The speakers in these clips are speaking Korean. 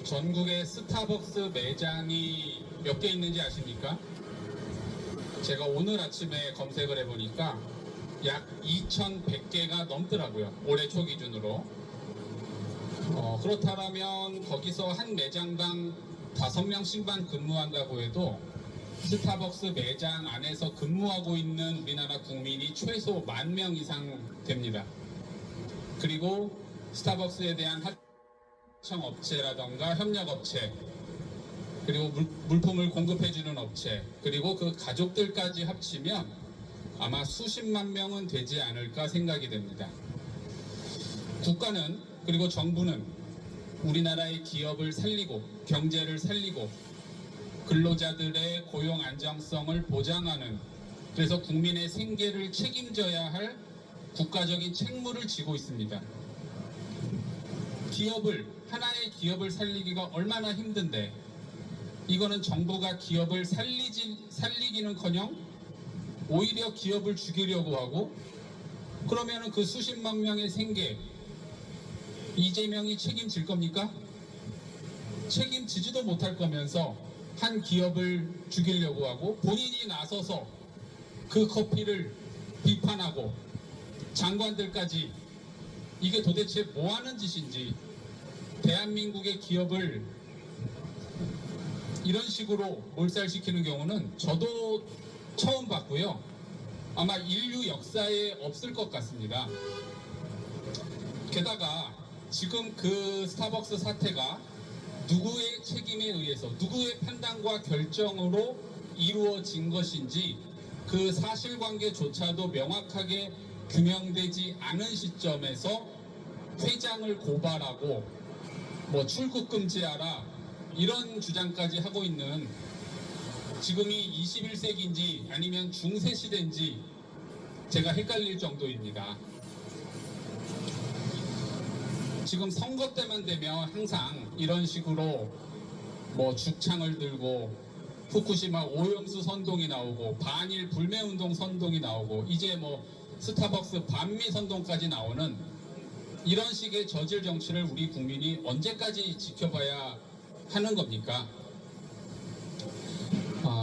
전국에 스타벅스 매장이 몇 개 있는지 아십니까? 제가 오늘 아침에 검색을 해보니까 약 2,100개가 넘더라고요. 올해 초 기준으로. 그렇다면 거기서 한 매장당 5명씩만 근무한다고 해도 스타벅스 매장 안에서 근무하고 있는 우리나라 국민이 최소 10,000명 이상 됩니다. 그리고 스타벅스에 대한 하청업체라던가 협력업체, 그리고 물품을 공급해주는 업체, 그리고 그 가족들까지 합치면 아마 수십만 명은 되지 않을까 생각이 됩니다. 국가는, 그리고 정부는 우리나라의 기업을 살리고 경제를 살리고 근로자들의 고용 안정성을 보장하는, 그래서 국민의 생계를 책임져야 할 국가적인 책무를 지고 있습니다. 하나의 기업을 살리기가 얼마나 힘든데, 이거는 정부가 기업을 살리기는커녕 오히려 기업을 죽이려고 하고, 그러면은 그 수십만 명의 생계 이재명이 책임질 겁니까? 책임지지도 못할 거면서 한 기업을 죽이려고 하고, 본인이 나서서 그 커피를 비판하고 장관들까지, 이게 도대체 뭐 하는 짓인지, 대한민국의 기업을 이런 식으로 몰살시키는 경우는 저도 처음 봤고요. 아마 인류 역사에 없을 것 같습니다. 게다가 지금 그 스타벅스 사태가 누구의 책임에 의해서, 누구의 판단과 결정으로 이루어진 것인지 그 사실관계조차도 명확하게 규명되지 않은 시점에서 회장을 고발하고 출국 금지하라 이런 주장까지 하고 있는, 지금이 21세기인지 아니면 중세시대인지 제가 헷갈릴 정도입니다. 지금 선거 때만 되면 항상 이런 식으로 죽창을 들고 후쿠시마 오염수 선동이 나오고 반일 불매운동 선동이 나오고 이제 스타벅스 반미 선동까지 나오는 이런 식의 저질 정치를 우리 국민이 언제까지 지켜봐야 하는 겁니까?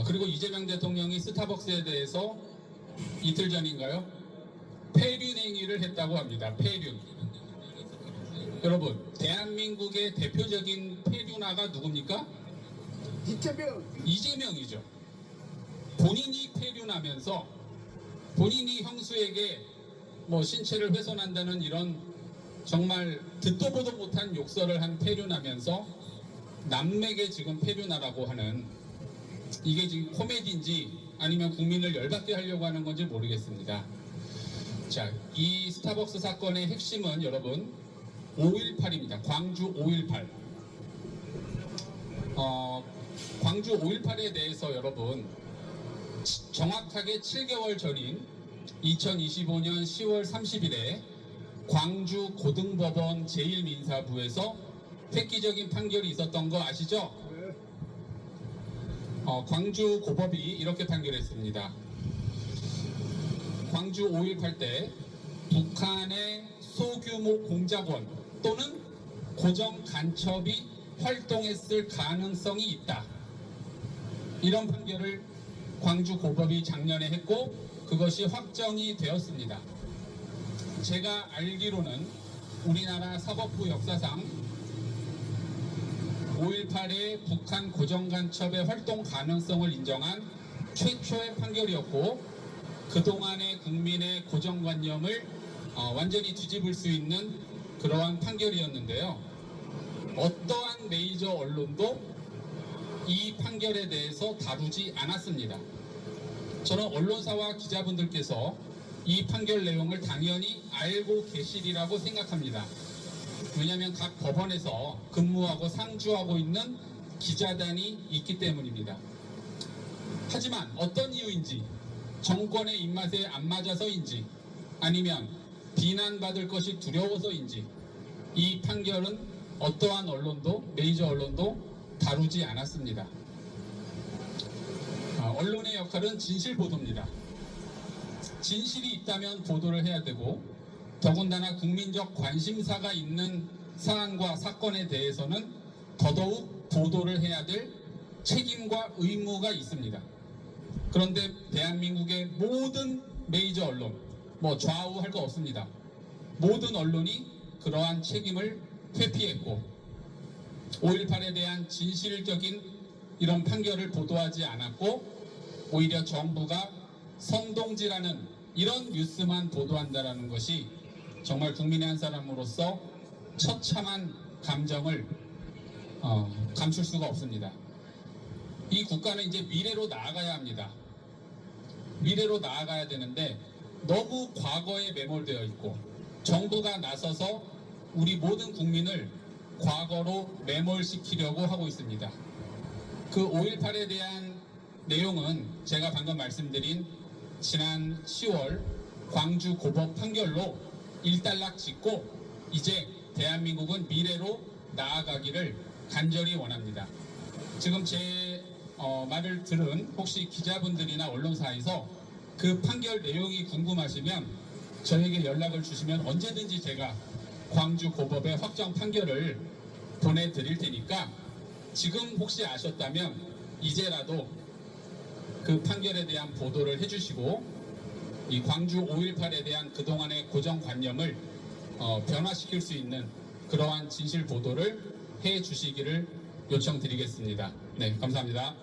그리고 이재명 대통령이 스타벅스에 대해서 이틀 전인가요? 폐륜 행위를 했다고 합니다. 폐륜. 여러분, 대한민국의 대표적인 폐륜아가 누굽니까? 이재명이죠. 본인이 폐륜하면서 본인이 형수에게 신체를 훼손한다는 이런 정말 듣도 보도 못한 욕설을 한 폐륜하면서 남에게 지금 폐륜하라고 하는, 이게 지금 코미디인지 아니면 국민을 열받게 하려고 하는 건지 모르겠습니다. 자, 이 스타벅스 사건의 핵심은 여러분 5.18입니다. 광주 5.18. 광주 5.18에 대해서 여러분 정확하게 7개월 전인 2025년 10월 30일에 광주 고등법원 제1민사부에서 획기적인 판결이 있었던 거 아시죠? 광주 고법이 이렇게 판결했습니다. 광주 5.18 때 북한의 소규모 공작원 또는 고정 간첩이 활동했을 가능성이 있다. 이런 판결을 광주 고법이 작년에 했고 그것이 확정이 되었습니다. 제가 알기로는 우리나라 사법부 역사상 5.18의 북한 고정간첩의 활동 가능성을 인정한 최초의 판결이었고, 그동안의 국민의 고정관념을 완전히 뒤집을 수 있는 그러한 판결이었는데요. 어떠한 메이저 언론도 이 판결에 대해서 다루지 않았습니다. 저는 언론사와 기자분들께서 이 판결 내용을 당연히 알고 계시리라고 생각합니다. 왜냐하면 각 법원에서 근무하고 상주하고 있는 기자단이 있기 때문입니다. 하지만 어떤 이유인지, 정권의 입맛에 안 맞아서인지 아니면 비난받을 것이 두려워서인지 이 판결은 어떠한 언론도, 메이저 언론도 다루지 않았습니다. 언론의 역할은 진실 보도입니다. 진실이 있다면 보도를 해야 되고, 더군다나 국민적 관심사가 있는 사안과 사건에 대해서는 더더욱 보도를 해야 될 책임과 의무가 있습니다. 그런데 대한민국의 모든 메이저 언론, 뭐 좌우할 거 없습니다. 모든 언론이 그러한 책임을 회피했고 5.18에 대한 진실적인 이런 판결을 보도하지 않았고 오히려 정부가 선동지라는 이런 뉴스만 보도한다는 것이 정말 국민의 한 사람으로서 처참한 감정을 감출 수가 없습니다. 이 국가는 이제 미래로 나아가야 합니다. 미래로 나아가야 되는데 너무 과거에 매몰되어 있고 정부가 나서서 우리 모든 국민을 과거로 매몰시키려고 하고 있습니다. 그 5.18에 대한 내용은 제가 방금 말씀드린 지난 10월 광주 고법 판결로 일단락 짓고 이제 대한민국은 미래로 나아가기를 간절히 원합니다. 지금 제 말을 들은 혹시 기자분들이나 언론사에서 그 판결 내용이 궁금하시면 저에게 연락을 주시면 언제든지 제가 광주 고법의 확정 판결을 보내드릴 테니까 지금 혹시 아셨다면 이제라도 그 판결에 대한 보도를 해주시고 이 광주 5.18에 대한 그동안의 고정관념을 변화시킬 수 있는 그러한 진실 보도를 해주시기를 요청드리겠습니다. 네, 감사합니다.